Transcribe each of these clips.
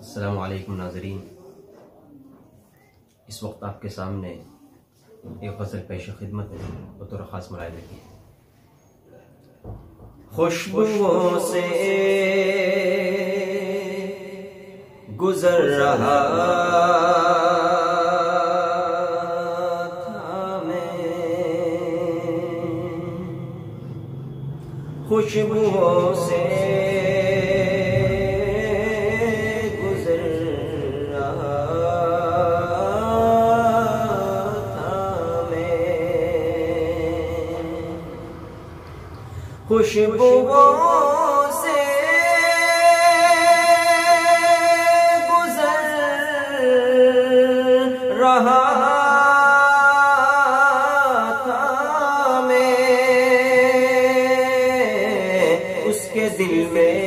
السلام علیکم ناظرین، اس وقت آپ کے سامنے ایک غزل پیش خدمت ہے بطور خاص ملاحظے کی۔ خوشبوؤں سے گزر رہا تھا میں، خوشبوؤں سے خوشبوؤں سے گزر رہا تھا میں، اس کے دل میں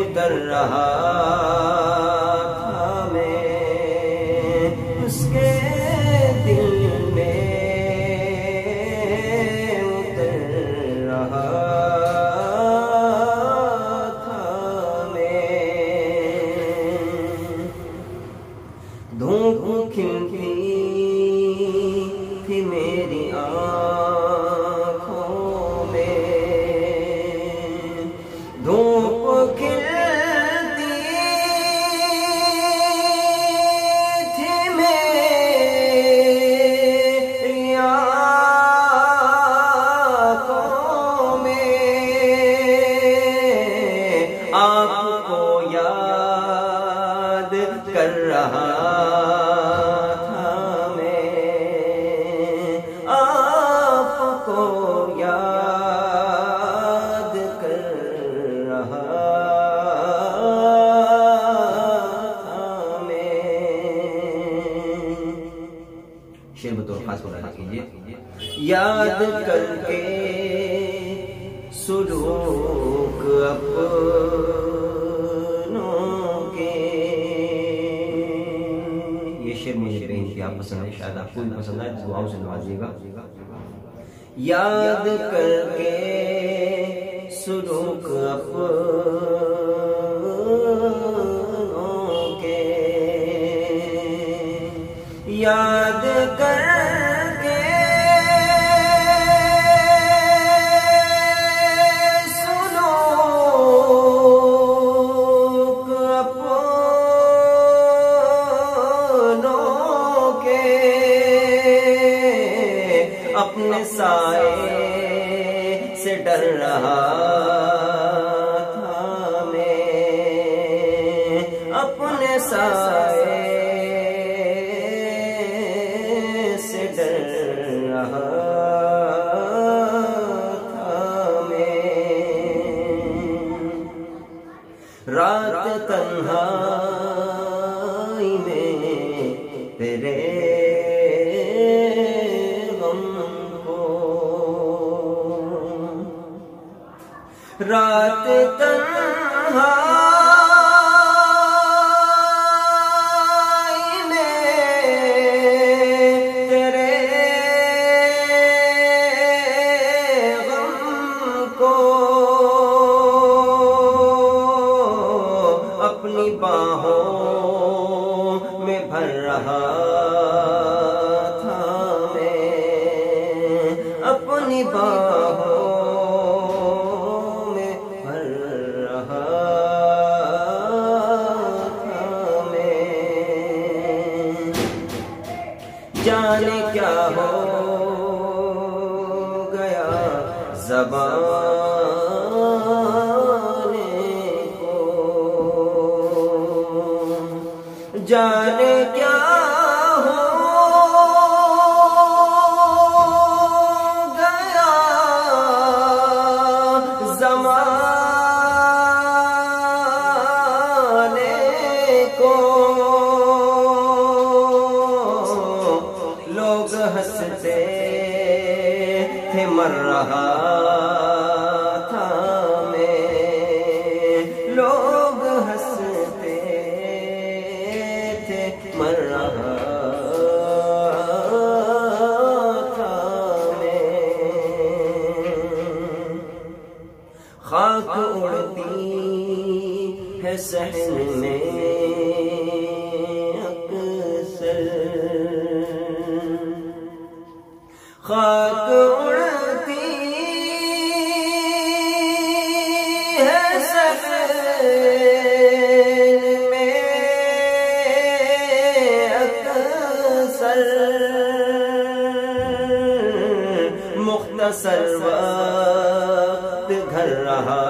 اتر رہا تھا میں، اس کے دل میں دھوپ کھلتی تھی میری آنکھوں میں، دھوپ کھلتی تھی میری آنکھوں میں، آپ کو یاد کر رہا شعر بطور خاص ملاحظہ کیجیے۔ یاد کر کے سلوک اپنوں کے، یہ شعر مجھے بے انتہا پسند ہے، شاید آپ کو بھی پسند ہے، دعاؤں سے نوازیے گا۔ یاد کر کے سلوک اپنوں کے، یاد کر کے سلوک اپنوں کے، اپنے سائے سے ڈر رہا تھا میں، اپنے سائے سے ڈر رہا تھا میں، رات تنہائی میں تیرے رات تنہائی میں تیرے غم کو اپنی باہوں میں بھر رہا تھا میں، اپنی باہوں جانے کیا ہو گیا زبان کو، جانے کیا ہو گیا زمانے کو، لوگ ہنستے تھے مر رہا تھا میں، لوگ ہنستے تھے مر رہا میں اکثر خاک اڑتی ہے صحن میں اکثر مختصر وقت گھر رہا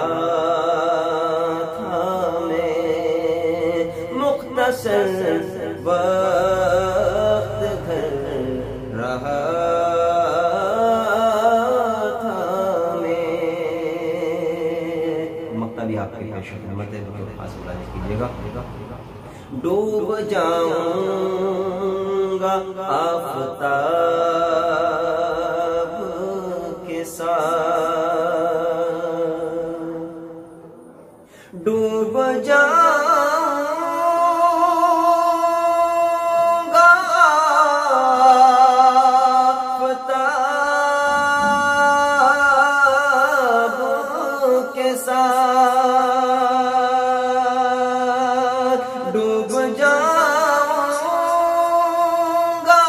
تھا میں مختصر وقت گھر رہا تھا میں مکتبی آپ کی پیش خدمت ہے تو حاصل کیجیے گا ڈوب جاؤں گا آفتاب کے ساتھ ڈوب جاؤں گا آفتاب کے ساتھ ڈوب جاؤں گا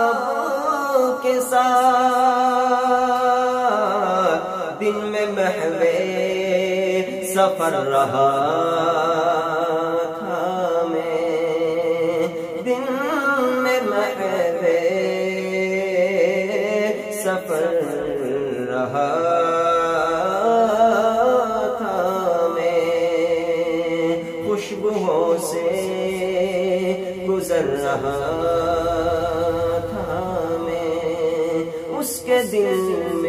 آفتاب کے ساتھ دن میں محو سفر رہا تھا میں دن میں محو سفر رہا تھا میں خوشبوؤں سے گزر رہا تھا میں اس کے دل